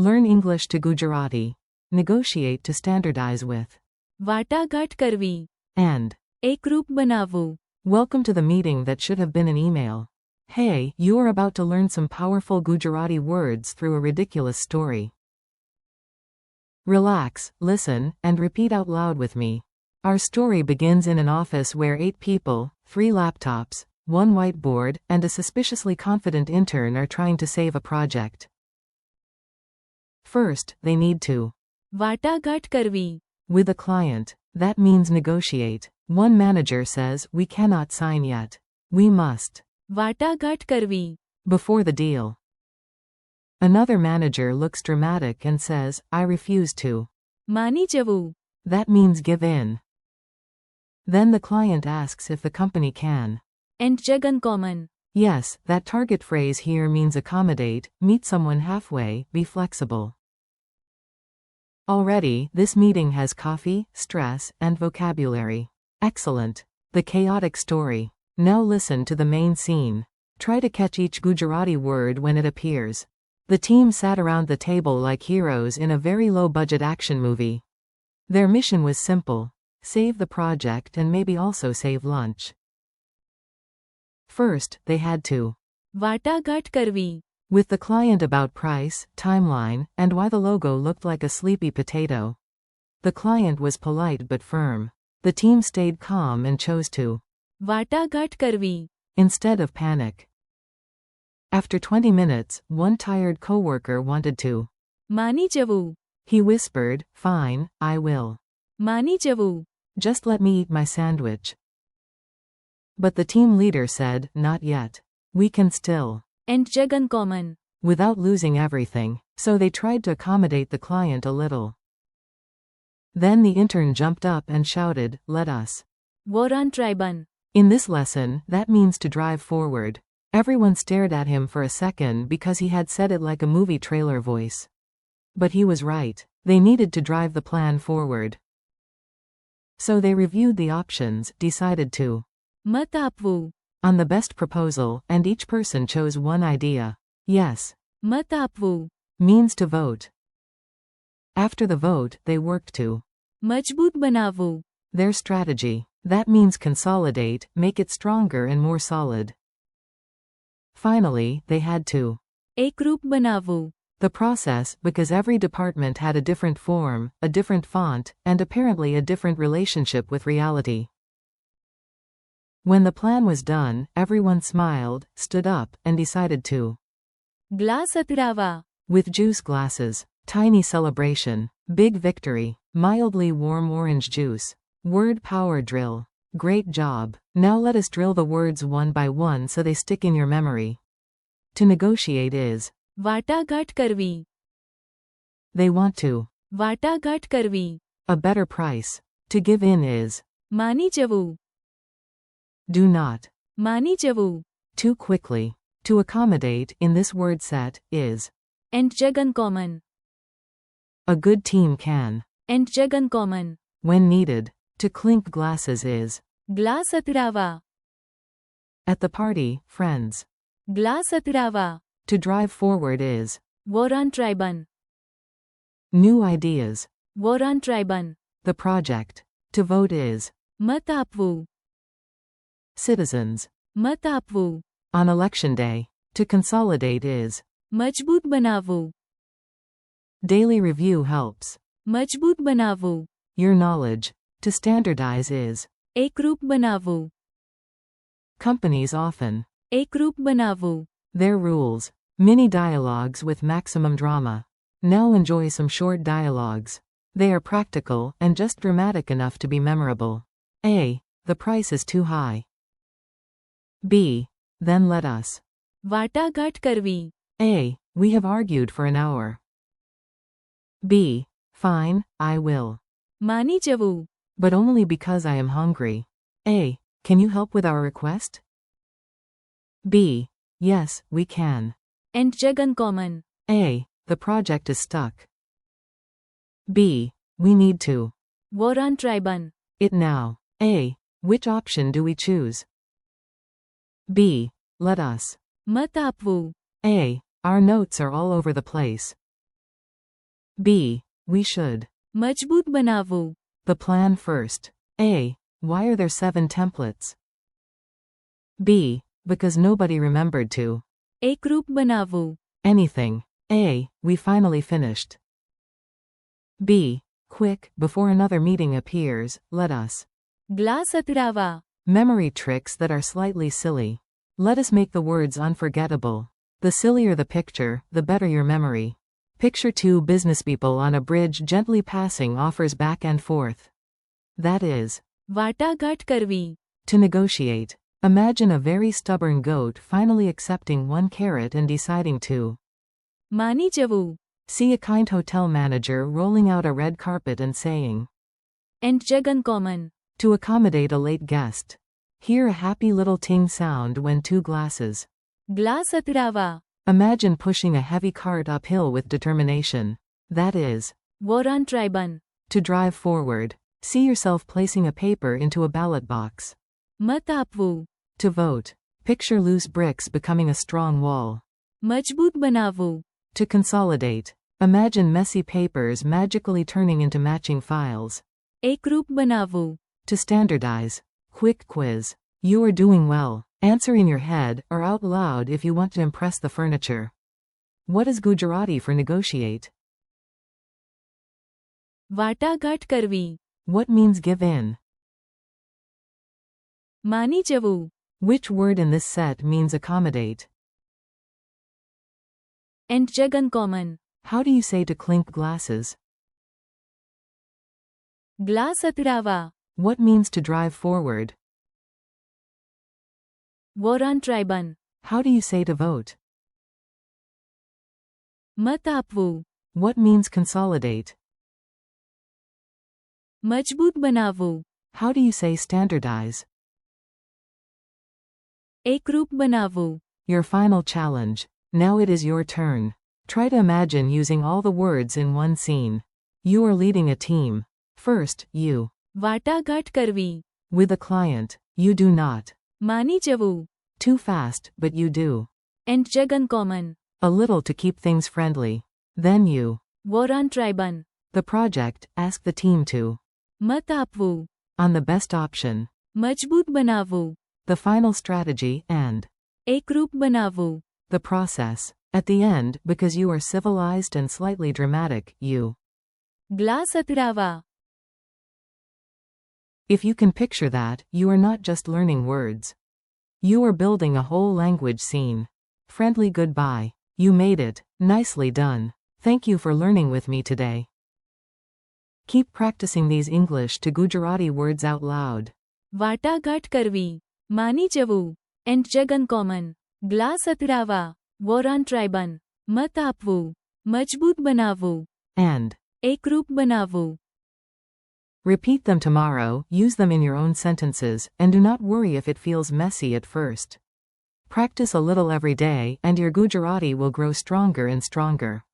Learn English to Gujarati. Negotiate to standardize with. વાટાઘાટ કરવી. And. એકરૂપ બનાવવું. Welcome to the meeting that should have been an email. Hey, you are about to learn some powerful Gujarati words through a ridiculous story. Relax, listen, and repeat out loud with me. Our story begins in an office where 8 people, 3 laptops, 1 whiteboard, and a suspiciously confident intern are trying to save a project. First, they need to. વાટાઘાટ કરવી. With a client. That means negotiate. One manager says, we cannot sign yet. We must. વાટાઘાટ કરવી. Before the deal. Another manager looks dramatic and says, I refuse to. માની જવું. That means give in. Then the client asks if the company can. Entjeg uncommon. Yes, that target phrase here means accommodate, meet someone halfway, be flexible. Already, this meeting has coffee, stress, and vocabulary. Excellent. The chaotic story. Now listen to the main scene. Try to catch each Gujarati word when it appears. The team sat around the table like heroes in a very low-budget action movie. Their mission was simple. Save the project and maybe also save lunch. First, they had to. વાટાઘાટ કરવી. With the client about price, timeline, and why the logo looked like a sleepy potato. The client was polite but firm. The team stayed calm and chose to. વાટાઘાટ કરવી. Instead of panic. After 20 minutes, one tired coworker wanted to. માની જવું. He whispered, fine, I will. માની જવું. Just let me eat my sandwich. But the team leader said, not yet. We can still. Entjeg uncommon. Without losing everything, so they tried to accommodate the client a little. Then the intern jumped up and shouted, let us. Voran triban. In this lesson, that means to drive forward. Everyone stared at him for a second because he had said it like a movie trailer voice. But he was right. They needed to drive the plan forward. So they reviewed the options, decided to. મત આપવું. On the best proposal, and each person chose one idea. Yes. મત આપવું. Means to vote. After the vote, they worked to. મજબૂત બનાવવું. Their strategy. That means consolidate, make it stronger and more solid. Finally, they had to. એકરૂપ બનાવવું. The process, because every department had a different form, a different font, and apparently a different relationship with reality. When the plan was done, everyone smiled, stood up, and decided to. Glass અથડાવા. With juice glasses. Tiny celebration. Big victory. Mildly warm orange juice. Word power drill. Great job. Now let us drill the words one by one so they stick in your memory. To negotiate is. વાટાઘાટ કરવી. They want to. વાટાઘાટ કરવી. A better price. To give in is. માની જવું. Do not. માની જવું. Too quickly. To accommodate, in this word set, is. Entjeg uncommon. A good team can. Entjeg uncommon. When needed. To clink glasses is. Glass અથડાવા. At the party, friends. Glass અથડાવા. To drive forward is. વોરાન ટ્રાઇબન. New ideas. વોરાન ટ્રાઇબન. The project. To vote is. મત આપવું. Citizens. મત આપવું. On election day. To consolidate is. મજબૂત બનાવવું. Daily review helps. મજબૂત બનાવવું. Your knowledge. To standardize is. એકરૂપ બનાવવું. Companies often. એકરૂપ બનાવવું. Their rules. Mini dialogues with maximum drama. Now enjoy some short dialogues. They are practical and just dramatic enough to be memorable. A. The price is too high. B. Then let us. વાટાઘાટ કરવી. A. We have argued for an hour. B. Fine, I will. માની જવું. But only because I am hungry. A. Can you help with our request? B. Yes, we can. Entjeg uncommon. A. The project is stuck. B. We need to. વોરાન ટ્રાઇબન. It now. A. Which option do we choose? B. Let us. મત આપવું. A. Our notes are all over the place. B. We should. મજબૂત બનાવવું. The plan first. A. Why are there 7 templates? B. Because nobody remembered to. એકરૂપ બનાવવું. Anything. A. We finally finished. B. Quick, before another meeting appears, let us. Glass અથડાવા. Memory tricks that are slightly silly. Let us make the words unforgettable. The sillier the picture, the better your memory. Picture 2 businesspeople on a bridge gently passing offers back and forth. That is. વાટાઘાટ કરવી. To negotiate. Imagine a very stubborn goat finally accepting 1 carrot and deciding to. માની જવું. See a kind hotel manager rolling out a red carpet and saying. And jug uncommon. To accommodate a late guest. Hear a happy little ting sound when 2 glasses. Glass અથડાવા. Imagine pushing a heavy cart uphill with determination. That is. વોરાન ટ્રાઇબન. To drive forward. See yourself placing a paper into a ballot box. મત આપવું. To vote. Picture loose bricks becoming a strong wall. મજબૂત બનાવવું. To consolidate. Imagine messy papers magically turning into matching files. એકરૂપ બનાવવું. To standardize. Quick quiz. You are doing well. Answer in your head or out loud if you want to impress the furniture. What is Gujarati for negotiate? વાટાઘાટ કરવી. What means give in? માની જવું. Which word in this set means accommodate? And jug uncommon. How do you say to clink glasses? Glass અથડાવા. What means to drive forward? વોરાન ટ્રાઇબન. How do you say to vote? મત આપવું. What means consolidate? મજબૂત બનાવવું. How do you say standardize? એકરૂપ બનાવવું. Your final challenge. Now it is your turn. Try to imagine using all the words in one scene. You are leading a team. First, you. વાટાઘાટ કરવી. With a client. You do not. માની જવું. Too fast, but you do. And jug uncommon. A little to keep things friendly. Then you. વોરાન ટ્રાઇબન. The project, ask the team to. મત આપવું. On the best option. મજબૂત બનાવવું. The final strategy, and. એકરૂપ બનાવવું. The process. At the end, because you are civilized and slightly dramatic, you. Glass અથડાવા. If you can picture that, you are not just learning words. You are building a whole language scene. Friendly goodbye. You made it. Nicely done. Thank you for learning with me today. Keep practicing these English to Gujarati words out loud. વાટાઘાટ કરવી. માની જવું. And jug uncommon. Glass અથડાવા. વોરાન ટ્રાઇબન. મત આપવું. મજબૂત બનાવવું. And. એકરૂપ બનાવવું. Repeat them tomorrow, use them in your own sentences, and do not worry if it feels messy at first. Practice a little every day, and your Gujarati will grow stronger and stronger.